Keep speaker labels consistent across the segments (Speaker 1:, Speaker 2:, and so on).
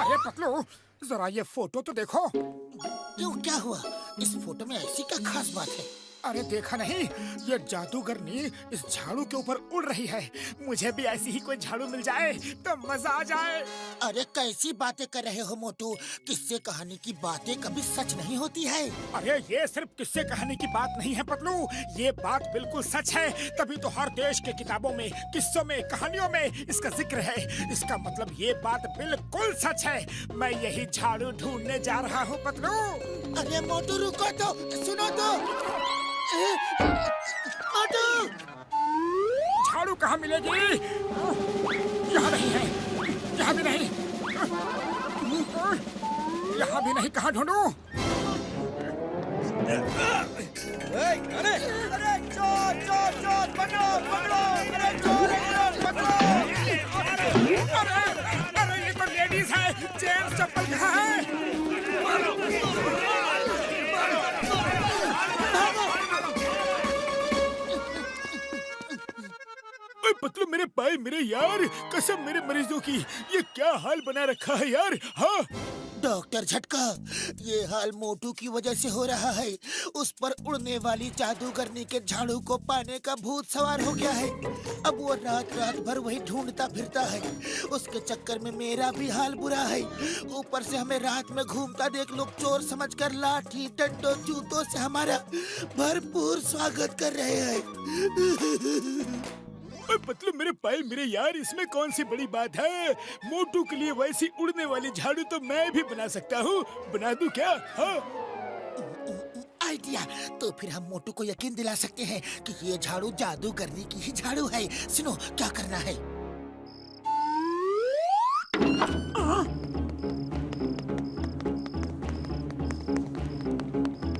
Speaker 1: अरे पतलू, जरा ये फोटो तो देखो।
Speaker 2: क्यों, क्या हुआ? इस फोटो में ऐसी क्या खास बात है?
Speaker 1: अरे देखा नहीं, ये जादूगरनी इस झाड़ू के ऊपर उड़ रही है। मुझे भी ऐसी ही कोई झाड़ू मिल जाए तो मजा आ जाए।
Speaker 2: अरे कैसी बातें कर रहे हो मोटू? किस्से कहानी की बातें कभी सच नहीं होती है।
Speaker 1: अरे ये सिर्फ किस्से कहानी की बात नहीं है पतलू, ये बात बिल्कुल सच है। तभी तो हर देश के किताबों में, किस्सों में, कहानियों में इसका जिक्र है। इसका मतलब ये बात बिल्कुल सच है। मैं यही झाड़ू ढूंढने जा रहा हूँ पतलू।
Speaker 2: अरे मोटू रुको तो, सुनो तो। मोटू!
Speaker 1: झाड़ू कहाँ मिलेगी? यहाँ नहीं है, यहाँ भी नहीं, यहाँ भी नहीं। कहाँ ढूंढूं?
Speaker 3: अरे अरे चोर चोर चोर पकड़ो पकड़ो, अरे चोर पकड़ो।
Speaker 1: अरे ये तो लेडीज है। जेंट्स चप्पल कहाँ है? पतलू मेरे भाई, मेरे यार, कसम मेरे मरीजों की, ये क्या हाल बना रखा है यार। हाँ
Speaker 2: डॉक्टर झटका, ये हाल मोटू की वजह से हो रहा है। उस पर उड़ने वाली जादूगरनी के झाड़ू को पाने का भूत सवार हो गया है। अब वो रात रात भर वही ढूंढता फिरता है। उसके चक्कर में मेरा भी हाल बुरा है। ऊपर से हमें रात में घूमता देख लोग चोर समझकर लाठी डंडों जूतों से हमारा भरपूर स्वागत कर रहे हैं।
Speaker 1: पतलू मेरे भाई, मेरे यार, इसमें कौन सी बड़ी बात है? मोटू के लिए वैसी उड़ने वाली झाड़ू तो मैं भी बना सकता हूँ। बना दूं क्या? हाँ
Speaker 2: आइडिया। तो फिर हम मोटू को यकीन दिला सकते हैं कि ये झाड़ू जादूगरनी की ही झाड़ू है। सुनो क्या करना है।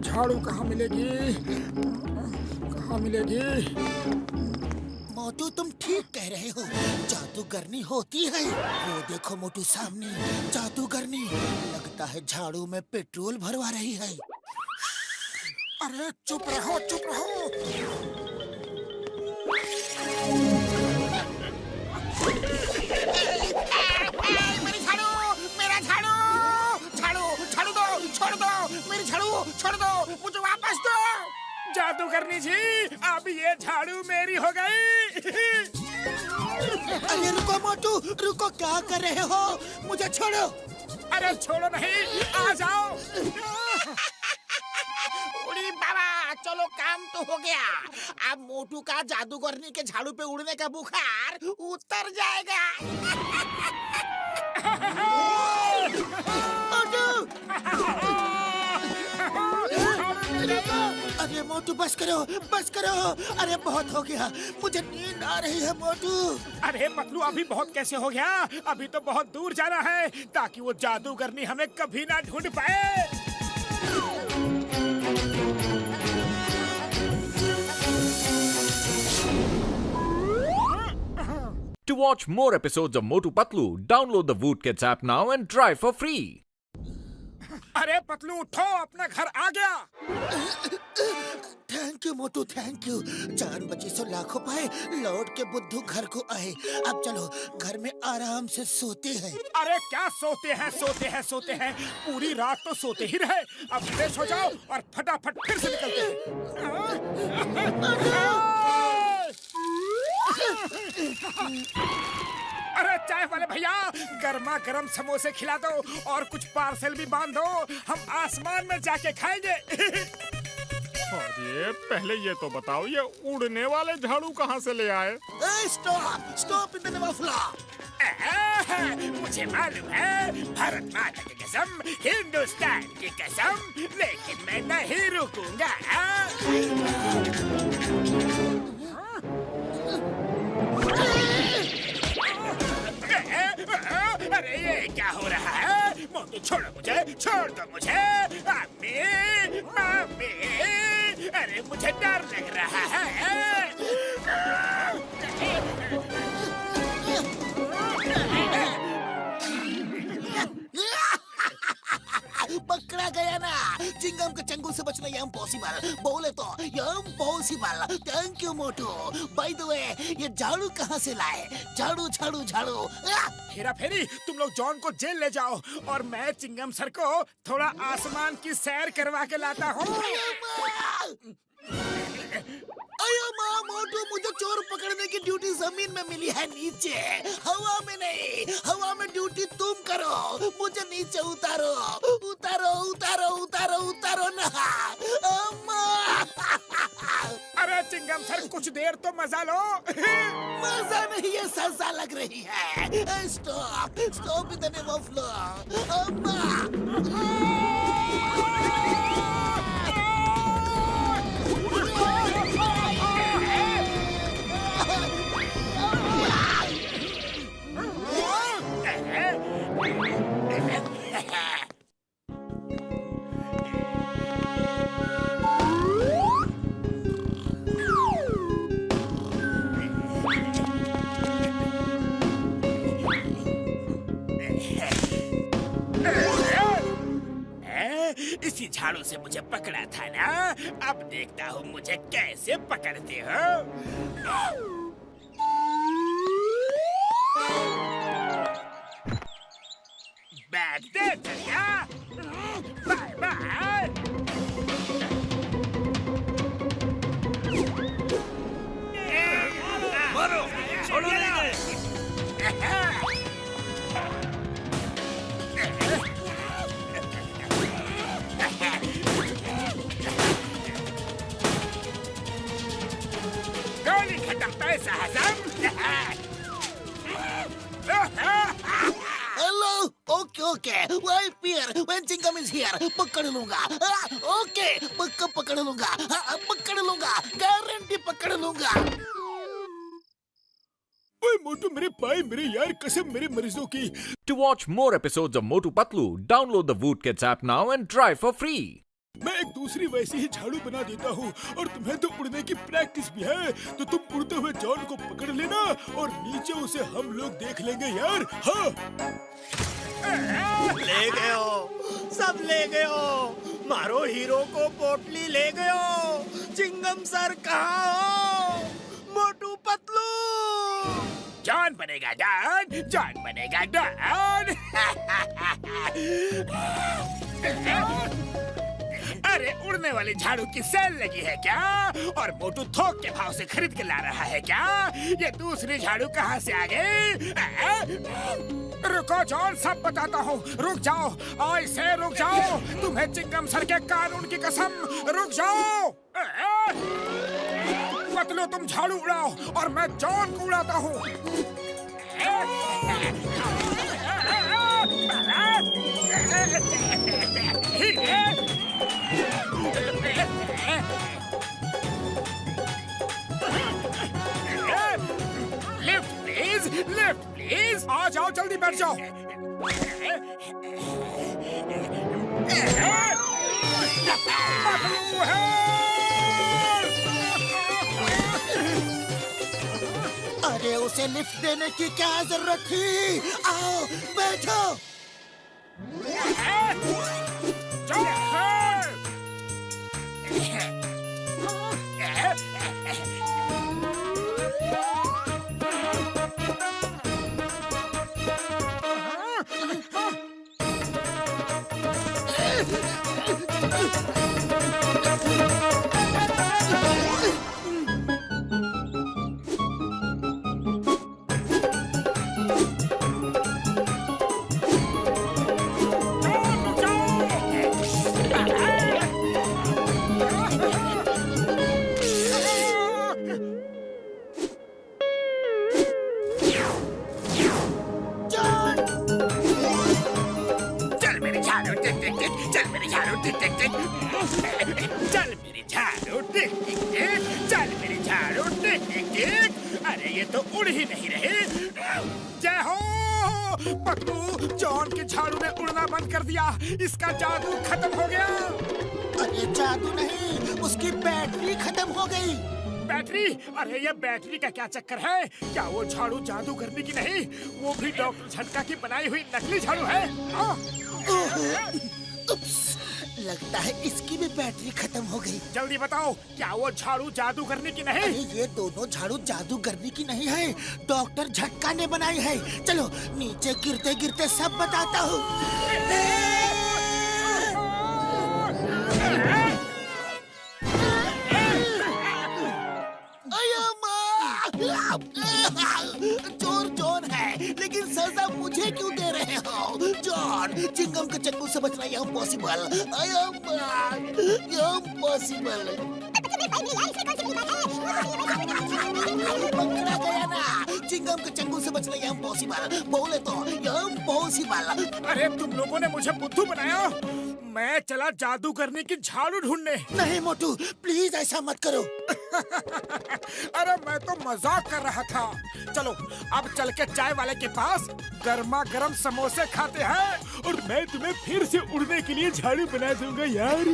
Speaker 1: झाड़ू कहाँ मिलेगी? कहाँ मिलेगी?
Speaker 2: मोटू तुम ठीक कह रहे हो, जादूगरनी होती है। वो देखो मोटू सामने, जादूगरनी। लगता है झाड़ू में पेट्रोल भरवा रही है।
Speaker 1: अरे चुप रहो, चुप रहो।
Speaker 2: मेरी झाड़ू, मेरा झाड़ू, झाड़ू झाड़ू दो, छोड़ दो मेरी झाड़ू, छोड़ दो, मुझे वापस दो।
Speaker 1: जादूगरनी जी, अब ये झाड़ू मेरी हो गई।
Speaker 2: अरे रुको मोटू, रुको, क्या कर रहे हो? मुझे छोड़ो।
Speaker 1: अरे छोड़ो नहीं, आ जाओ।
Speaker 2: उड़ी बाबा, चलो काम तो हो गया। अब मोटू का जादूगरनी के झाड़ू पे उड़ने का बुखार उतर जाएगा। अरे मोटू बस करो, बस करो। अरे बहुत हो गया, मुझे नींद आ रही है मोटू।
Speaker 1: अरे पतलू, अभी बहुत कैसे हो गया? अभी तो बहुत दूर जाना है ताकि वो जादूगरनी हमें कभी ना ढूंढ पाए।
Speaker 4: To watch more episodes of Motu Patlu, download the Voot Kids app now and try for free.
Speaker 1: अरे पतलू उठो, अपना घर आ गया।
Speaker 2: Thank you Motu, thank you. जान बची सो लाखों पाए, लौट के बुद्धू घर को आए। अब चलो घर में आराम से सोते हैं।
Speaker 1: अरे क्या सोते हैं, सोते हैं, सोते हैं, पूरी रात तो सोते ही रहे। अब फ्रेश हो जाओ और फटाफट फिर से निकलते हैं। अरे चाय वाले भैया, गर्मा गर्म समोसे खिला दो और कुछ पार्सल भी बांध दो। हम आसमान में जाके खाएंगे।
Speaker 5: अरे पहले ये तो बताओ, ये उड़ने वाले झाड़ू कहाँ से ले आए?
Speaker 2: Stop, stop in the name of law.
Speaker 1: मुझे मालूम है, भारत माता की कसम, हिंदुस्तान की कसम, लेकिन मैं नहीं रुकूंगा। अरे ये क्या हो रहा है? मोटू छोड़ो मुझे, छोड़ दो मुझे। मम्मी, मम्मी, अरे मुझे डर लग रहा है।
Speaker 2: पकड़ा गया ना। चिंगम के चंगुल से बचने कुछ नहीं इम्पॉसिबल, बोले तो impossible. Thank you Motu. By the way, ये झाड़ू कहाँ से लाए? झाड़ू झाड़ू झाड़ू।
Speaker 1: हेरा फेरी, तुम लोग जॉन को जेल ले जाओ और मैं चिंगम सर को थोड़ा आसमान की सैर करवा के लाता हूँ।
Speaker 2: अयो माँ, मोटू मुझे चोर पकड़ने की ड्यूटी जमीन में मिली है, नीचे हवा में नहीं। हवा में ड्यूटी तुम करो, मुझे नीचे उतारो उतारो उतारो उतारो उतारो ना। अम्मा।
Speaker 1: अरे चिंगम सर, कुछ देर तो मजा लो।
Speaker 2: मजा नहीं, ये सजा लग रही है। Stop stop with the name of law. अम्मा।
Speaker 1: इसी झाड़ू से मुझे पकड़ा था ना, अब देखता हूँ मुझे कैसे पकड़ते हो। बैठ दे चलिया। Bye bye.
Speaker 3: मारो, छोड़ो नहीं।
Speaker 1: गोली खत्म, पैसा हजम।
Speaker 2: Hello, okay okay, why fear, when chewing gum is here, पकड़ लूंगा। ओके, पक्का पकड़ लूंगा। पकड़ लूंगा, गारंटी पकड़ लूंगा।
Speaker 1: ओए मोटू, मेरे पाए, मेरे यार, कसम मेरे मरीजों की।
Speaker 4: To watch more episodes of Motu Patlu, download the Woot Kids app now and try for free.
Speaker 1: मैं एक दूसरी वैसी ही झाड़ू बना देता हूँ, और तुम्हें तो उड़ने की प्रैक्टिस भी है, तो तुम उड़ते हुए जॉन को पकड़ लेना और नीचे उसे हम लोग देख लेंगे यार। हाँ।
Speaker 3: ले गए हो, सब ले गए हो। मारो हीरो को पोटली ले गए हो। चिंगम सर कहाँ हो? मोटू पतलू।
Speaker 1: जॉन बनेगा डॉन, जॉन बनेगा डॉन। अरे उड़ने वाली झाड़ू की सेल लगी है क्या? और मोटू थोक के भाव से खरीद के ला रहा है क्या? ये दूसरी झाड़ू कहाँ से आ गई? रुको जॉन, सब बताता हूँ। रुक जाओ, आई से रुक जाओ। तुम्हें चिंगम सर के कानून की कसम, रुक जाओ। पतलू, तुम झाड़ू उड़ाओ और मैं जॉन को उड़ाता हूँ। Lift please, lift please. आ जाओ, जल्दी बैठ जाओ। पतलू है।
Speaker 2: अरे उसे लिफ्ट देने की क्या जरूरत थी? आओ बैठो।
Speaker 1: चल मेरी झाड़ू टिक टिक टिक, चल मेरी झाड़ू टिक टिक टिक। अरे ये तो उड़ ही नहीं रही। जय हो पतलू, जॉन के झाड़ू ने उड़ना बंद कर दिया। इसका जादू खत्म हो गया।
Speaker 2: अरे जादू नहीं, उसकी बैटरी खत्म हो गई।
Speaker 1: बैटरी? अरे ये बैटरी का क्या चक्कर है? क्या वो झाड़ू जादू करने की नहीं, वो भी डॉक्टर झटका की बनाई हुई नकली झाड़ू है?
Speaker 2: लगता है इसकी भी बैटरी खत्म हो गई।
Speaker 1: जल्दी बताओ, क्या वो झाड़ू जादू करने की नहीं?
Speaker 2: अरे ये दोनों झाड़ू जादू करने की नहीं है, डॉक्टर झटका ने बनाई है। चलो नीचे गिरते गिरते सब बताता हूँ। चोर जॉन है, लेकिन सजा मुझे क्यों दे रहे हो? जॉन, चिंगम के चंगुल से बचना इम्पॉसिबल। इम्पॉसिबल। पकड़ा गया ना। चिंगम के चंगुल से बचना इम्पॉसिबल। बोले तो इम्पॉसिबल।
Speaker 1: अरे तुम लोगों ने मुझे बुद्धू बनाया। मैं चला जादू करने की झाड़ू ढूंढने।
Speaker 2: नहीं मोटू, प्लीज ऐसा मत करो।
Speaker 1: अरे मैं तो मजाक कर रहा था। चलो अब चल के चाय वाले के पास गर्मा गर्म समोसे खाते हैं और मैं तुम्हें फिर से उड़ने के लिए झाड़ू बना दूंगा यार।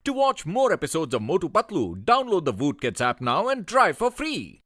Speaker 4: To watch more episodes of Motu Patlu, download the Woot Kids app now and try for free.